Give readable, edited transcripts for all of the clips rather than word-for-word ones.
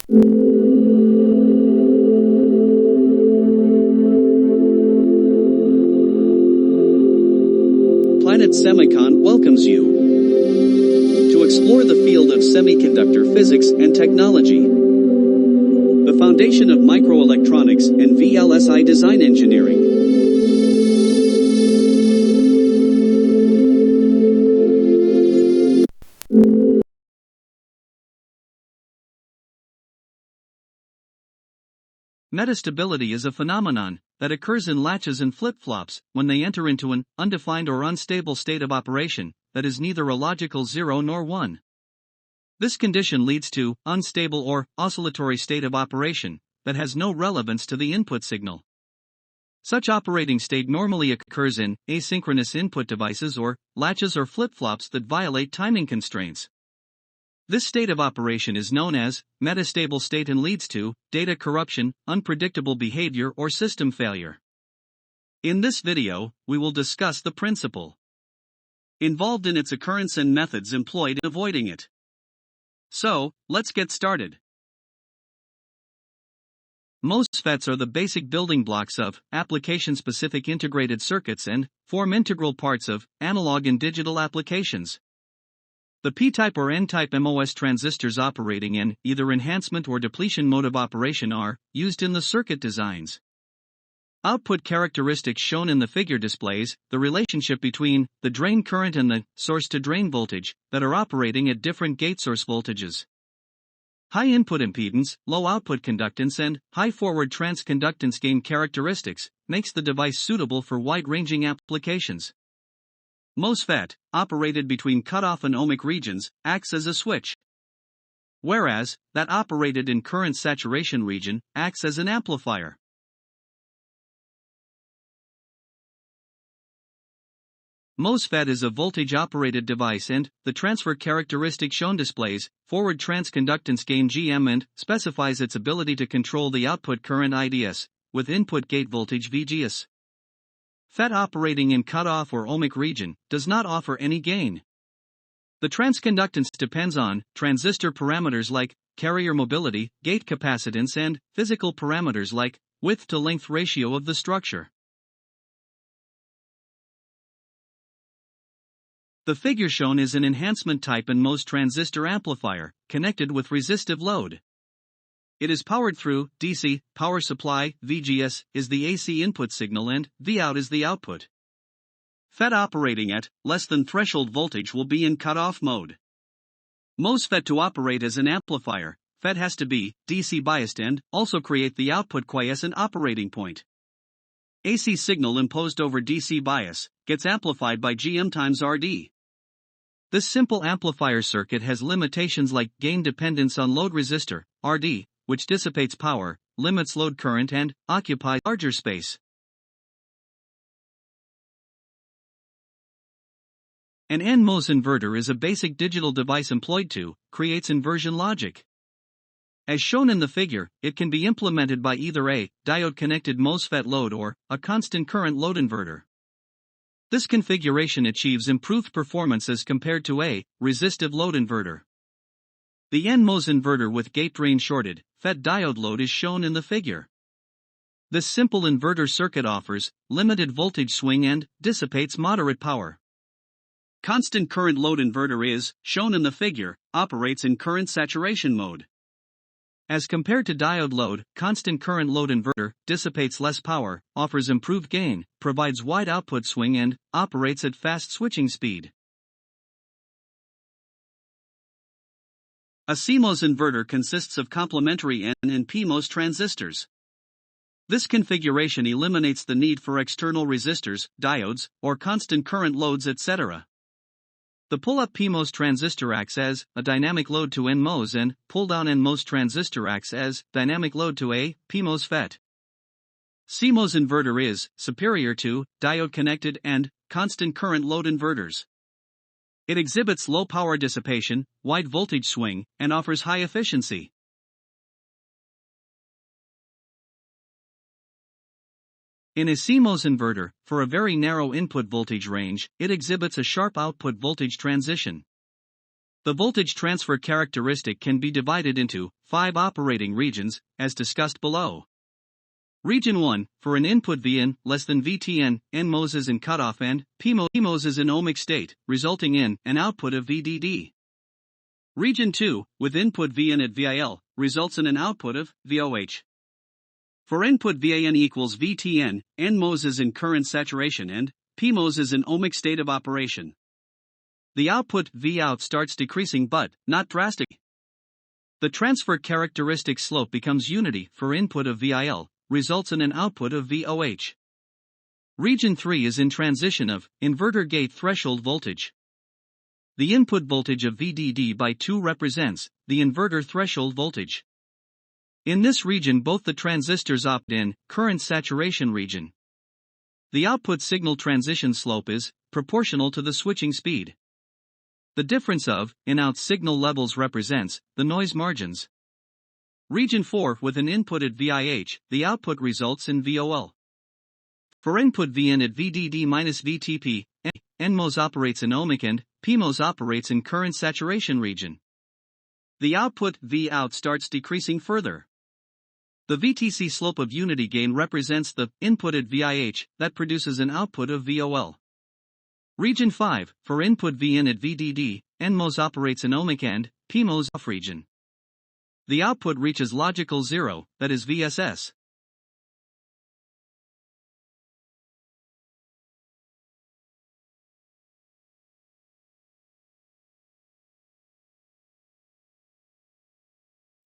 Planet Semicon welcomes you to explore the field of semiconductor physics and technology, the foundation of microelectronics and VLSI design engineering. Metastability is a phenomenon that occurs in latches and flip-flops when they enter into an undefined or unstable state of operation that is neither a logical 0 nor 1. This condition leads to unstable or oscillatory state of operation that has no relevance to the input signal. Such operating state normally occurs in asynchronous input devices or latches or flip-flops that violate timing constraints. This state of operation is known as metastable state and leads to data corruption, unpredictable behavior or system failure. In this video, we will discuss the principle involved in its occurrence and methods employed in avoiding it. So, let's get started. MOSFETs are the basic building blocks of application-specific integrated circuits and form integral parts of analog and digital applications. The P-type or N-type MOS transistors operating in either enhancement or depletion mode of operation are used in the circuit designs. Output characteristics shown in the figure displays the relationship between the drain current and the source-to-drain voltage that are operating at different gate source voltages. High input impedance, low output conductance and high forward transconductance gain characteristics makes the device suitable for wide-ranging applications. MOSFET, operated between cutoff and ohmic regions, acts as a switch, whereas that operated in current saturation region acts as an amplifier. MOSFET is a voltage-operated device and the transfer characteristic shown displays forward transconductance gain GM and specifies its ability to control the output current IDS with input gate voltage VGS. FET operating in cutoff or ohmic region does not offer any gain. The transconductance depends on transistor parameters like carrier mobility, gate capacitance and physical parameters like width to length ratio of the structure. The figure shown is an enhancement type NMOS transistor amplifier connected with resistive load. It is powered through DC, power supply, VGS is the AC input signal and Vout is the output. FET operating at less than threshold voltage will be in cutoff mode. MOSFET to operate as an amplifier, FET has to be DC biased and also create the output quiescent operating point. AC signal imposed over DC bias gets amplified by GM times RD. This simple amplifier circuit has limitations like gain dependence on load resistor, RD, which dissipates power, limits load current and occupies larger space. An NMOS inverter is a basic digital device employed to create inversion logic. As shown in the figure, it can be implemented by either a diode-connected MOSFET load or a constant current load inverter. This configuration achieves improved performance as compared to a resistive load inverter. The NMOS inverter with gate drain shorted, FET diode load is shown in the figure. This simple inverter circuit offers limited voltage swing and dissipates moderate power. Constant current load inverter is, shown in the figure, operates in current saturation mode. As compared to diode load, constant current load inverter dissipates less power, offers improved gain, provides wide output swing and operates at fast switching speed. A CMOS inverter consists of complementary N and PMOS transistors. This configuration eliminates the need for external resistors, diodes, or constant current loads etc. The pull-up PMOS transistor acts as a dynamic load to NMOS and pull-down NMOS transistor acts as dynamic load to a PMOS FET. CMOS inverter is superior to diode-connected and constant current load inverters. It exhibits low power dissipation, wide voltage swing, and offers high efficiency. In a CMOS inverter, for a very narrow input voltage range, it exhibits a sharp output voltage transition. The voltage transfer characteristic can be divided into 5 operating regions, as discussed below. Region 1, for an input Vn less than Vtn, NMOS is in cutoff and PMOS is in ohmic state, resulting in an output of VDD. Region 2, with input Vn at VIL, results in an output of VOH. For input VAN equals Vtn, NMOS is in current saturation and PMOS is in ohmic state of operation. The output Vout starts decreasing but not drastically. The transfer characteristic slope becomes unity for input of VIL, results in an output of VOH. Region 3 is in transition of inverter gate threshold voltage. The input voltage of VDD by 2 represents the inverter threshold voltage. In this region both the transistors opt in current saturation region. The output signal transition slope is proportional to the switching speed. The difference of in-out signal levels represents the noise margins. Region 4, with an input at VIH, the output results in VOL. For input Vn at VDD-VTP, NMOS operates in ohmic and PMOS operates in current saturation region. The output Vout starts decreasing further. The VTC slope of unity gain represents the input at VIH that produces an output of VOL. Region 5, for input Vn at VDD, NMOS operates in ohmic and PMOS off region. The output reaches logical zero, that is VSS.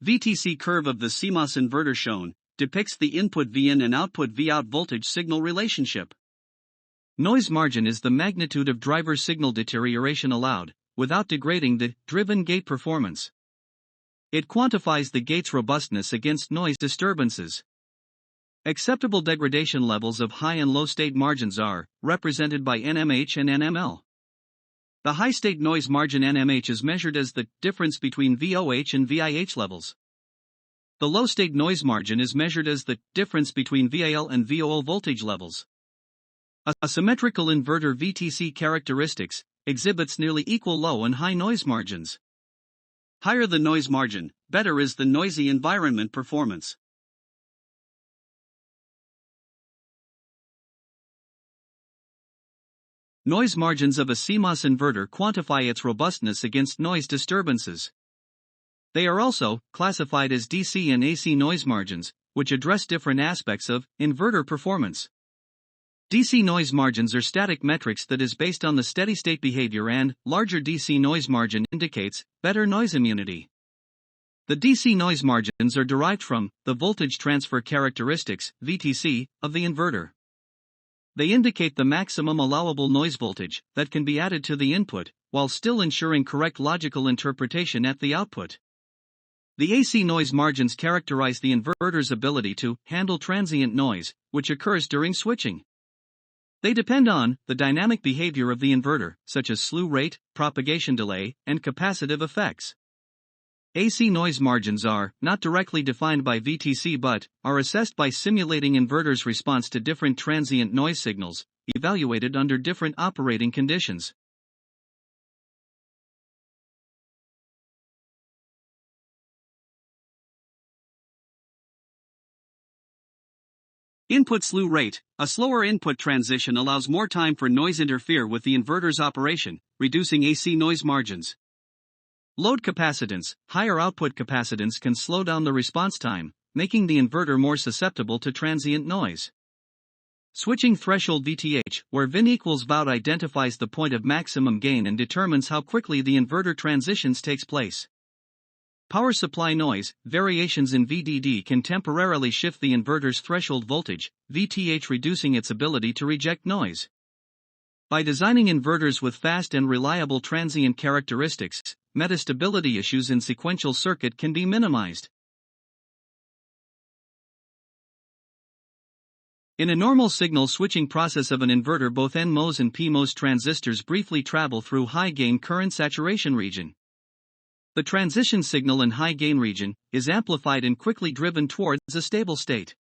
VTC curve of the CMOS inverter shown depicts the input Vn and output Vout voltage signal relationship. Noise margin is the magnitude of driver signal deterioration allowed, without degrading the driven gate performance. It quantifies the gate's robustness against noise disturbances. Acceptable degradation levels of high and low state margins are represented by NMH and NML. The high state noise margin NMH is measured as the difference between VOH and VIH levels. The low state noise margin is measured as the difference between VAL and VOL voltage levels. A symmetrical inverter VTC characteristics exhibits nearly equal low and high noise margins. Higher the noise margin, better is the noisy environment performance. Noise margins of a CMOS inverter quantify its robustness against noise disturbances. They are also classified as DC and AC noise margins, which address different aspects of inverter performance. DC noise margins are static metrics that is based on the steady-state behavior, and larger DC noise margin indicates better noise immunity. The DC noise margins are derived from the voltage transfer characteristics, VTC, of the inverter. They indicate the maximum allowable noise voltage that can be added to the input, while still ensuring correct logical interpretation at the output. The AC noise margins characterize the inverter's ability to handle transient noise, which occurs during switching. They depend on the dynamic behavior of the inverter, such as slew rate, propagation delay, and capacitive effects. AC noise margins are not directly defined by VTC but are assessed by simulating inverter's response to different transient noise signals, evaluated under different operating conditions. Input slew rate. A slower input transition allows more time for noise interfere with the inverter's operation, reducing AC noise margins. Load capacitance. Higher output capacitance can slow down the response time, making the inverter more susceptible to transient noise. Switching threshold VTH, where Vin equals Vout identifies the point of maximum gain and determines how quickly the inverter transitions takes place. Power supply noise. Variations in VDD can temporarily shift the inverter's threshold voltage, VTH, reducing its ability to reject noise. By designing inverters with fast and reliable transient characteristics, metastability issues in sequential circuit can be minimized. In a normal signal switching process of an inverter, both NMOS and PMOS transistors briefly travel through high-gain current saturation region. The transition signal in high-gain region is amplified and quickly driven towards a stable state.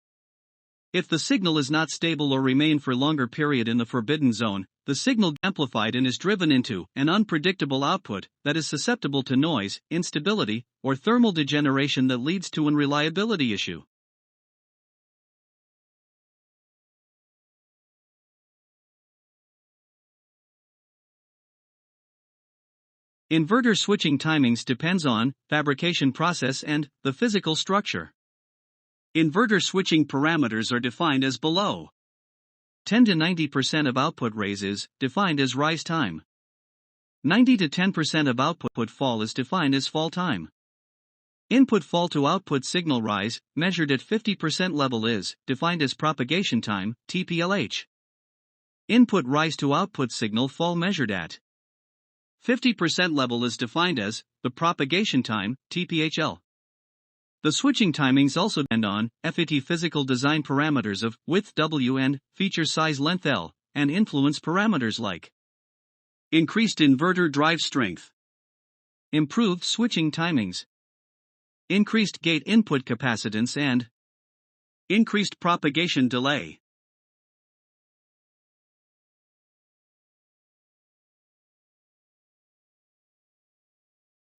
If the signal is not stable or remain for longer period in the forbidden zone, the signal amplified and is driven into an unpredictable output that is susceptible to noise, instability, or thermal degeneration that leads to an unreliability issue. Inverter switching timings depends on fabrication process and the physical structure. Inverter switching parameters are defined as below. 10 to 90% of output raise is defined as rise time. 90 to 10% of output fall is defined as fall time. Input fall to output signal rise, measured at 50% level, is defined as propagation time, TPLH. Input rise to output signal fall measured at 50% level is defined as the propagation time, TPHL. The switching timings also depend on FET physical design parameters of width W and feature size length L, and influence parameters like increased inverter drive strength, improved switching timings, increased gate input capacitance, and increased propagation delay.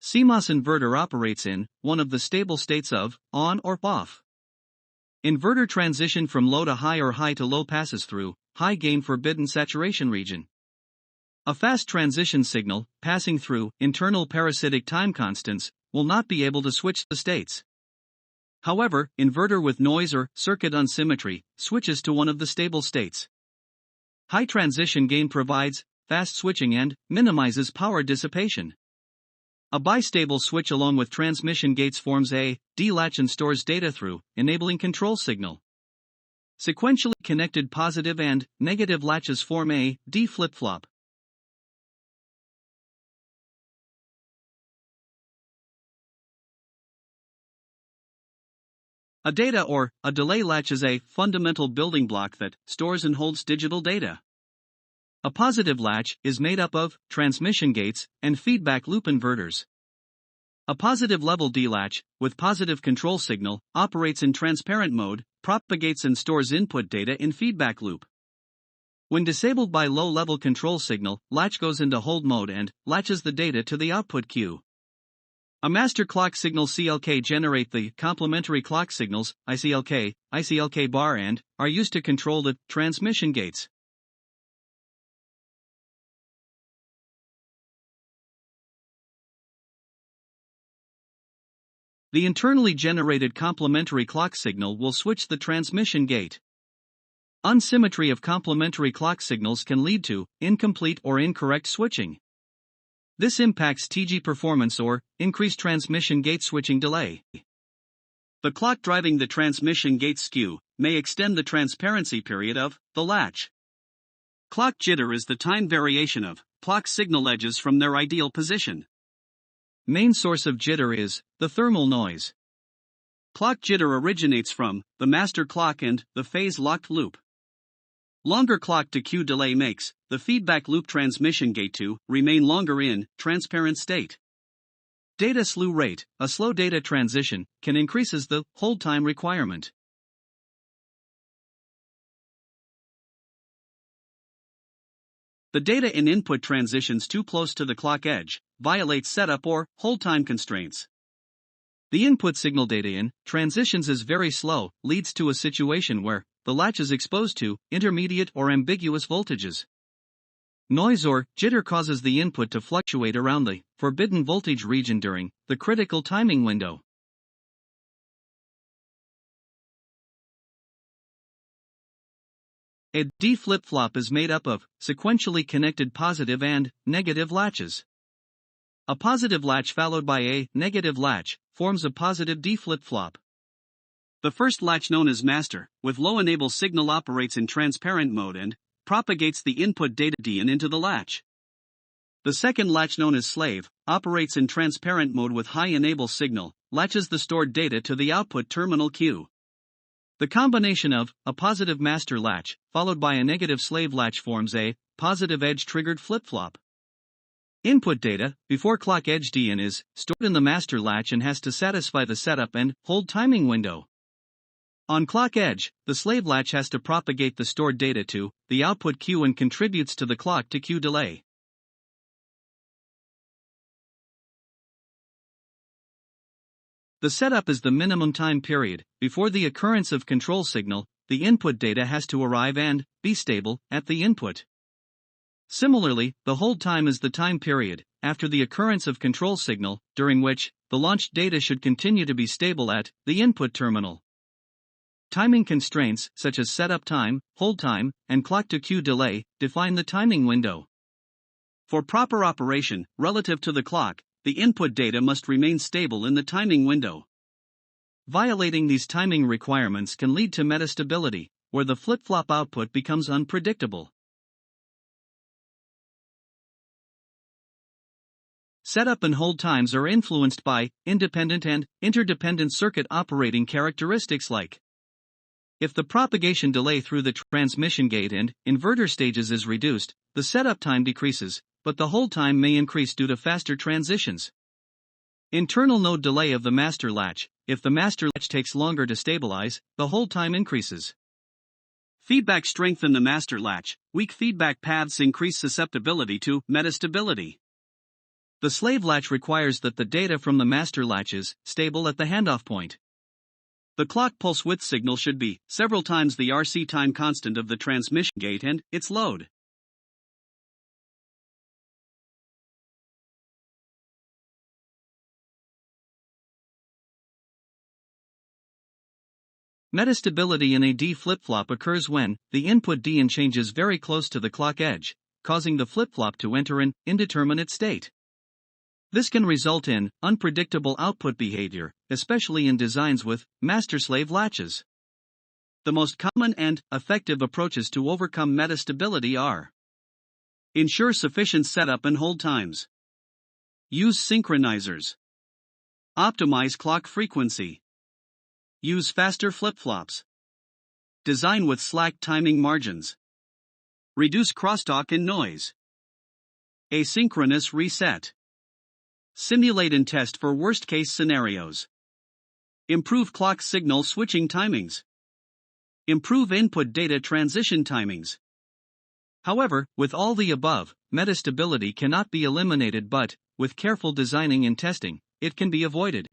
CMOS inverter operates in one of the stable states of on or off. Inverter transition from low to high or high to low passes through high gain forbidden saturation region. A fast transition signal passing through internal parasitic time constants will not be able to switch the states. However, inverter with noise or circuit unsymmetry switches to one of the stable states. High transition gain provides fast switching and minimizes power dissipation. A bistable switch along with transmission gates forms a D-latch and stores data through enabling control signal. Sequentially connected positive and negative latches form a D flip-flop. A data or a delay latch is a fundamental building block that stores and holds digital data. A positive latch is made up of transmission gates and feedback loop inverters. A positive level D-latch, with positive control signal, operates in transparent mode, propagates and stores input data in feedback loop. When disabled by low-level control signal, latch goes into hold mode and latches the data to the output queue. A master clock signal CLK generate the complementary clock signals, ICLK, ICLK bar, and are used to control the transmission gates. The internally generated complementary clock signal will switch the transmission gate. Unsymmetry of complementary clock signals can lead to incomplete or incorrect switching. This impacts TG performance or increased transmission gate switching delay. The clock driving the transmission gate skew may extend the transparency period of the latch. Clock jitter is the time variation of clock signal edges from their ideal position. Main source of jitter is the thermal noise. Clock jitter originates from the master clock and the phase-locked loop. Longer clock-to-Q delay makes the feedback loop transmission gate to remain longer in transparent state. Data slew rate, a slow data transition, can increases the hold time requirement. The data in input transitions too close to the clock edge violates setup or hold time constraints. The input signal data in transitions is very slow, leads to a situation where the latch is exposed to intermediate or ambiguous voltages. Noise or jitter causes the input to fluctuate around the forbidden voltage region during the critical timing window. A D flip-flop is made up of sequentially connected positive and negative latches. A positive latch followed by a negative latch forms a positive D flip-flop. The first latch, known as master, with low enable signal, operates in transparent mode and propagates the input data D in into the latch. The second latch, known as slave, operates in transparent mode with high enable signal, latches the stored data to the output terminal Q. The combination of a positive master latch followed by a negative slave latch forms a positive edge triggered flip-flop. Input data before clock edge D in is stored in the master latch and has to satisfy the setup and hold timing window. On clock edge, the slave latch has to propagate the stored data to the output queue and contributes to the clock to queue delay. The setup is the minimum time period. Before the occurrence of control signal, the input data has to arrive and be stable at the input. Similarly, the hold time is the time period after the occurrence of control signal, during which the launched data should continue to be stable at the input terminal. Timing constraints, such as setup time, hold time, and clock-to-queue delay, define the timing window. For proper operation, relative to the clock, the input data must remain stable in the timing window. Violating these timing requirements can lead to metastability, where the flip-flop output becomes unpredictable. Setup and hold times are influenced by independent and interdependent circuit operating characteristics like: if the propagation delay through the transmission gate and inverter stages is reduced, the setup time decreases, but the hold time may increase due to faster transitions. Internal node delay of the master latch: if the master latch takes longer to stabilize, the hold time increases. Feedback strength in the master latch: weak feedback paths increase susceptibility to metastability. The slave latch requires that the data from the master latch is stable at the handoff point. The clock pulse width signal should be several times the RC time constant of the transmission gate and its load. Metastability in a D flip-flop occurs when the input D in changes very close to the clock edge, causing the flip-flop to enter an indeterminate state. This can result in unpredictable output behavior, especially in designs with master-slave latches. The most common and effective approaches to overcome metastability are: ensure sufficient setup and hold times. Use synchronizers. Optimize clock frequency. Use faster flip-flops. Design with slack timing margins. Reduce crosstalk and noise. Asynchronous reset. Simulate and test for worst-case scenarios. Improve clock signal switching timings. Improve input data transition timings. However, with all the above, metastability cannot be eliminated, but, with careful designing and testing, it can be avoided.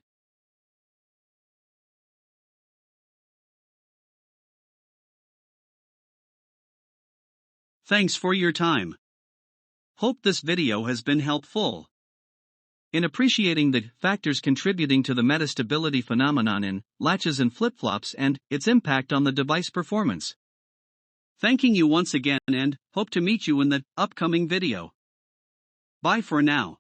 Thanks for your time. Hope this video has been helpful in appreciating the factors contributing to the metastability phenomenon in latches and flip-flops and its impact on the device performance. Thanking you once again and hope to meet you in the upcoming video. Bye for now.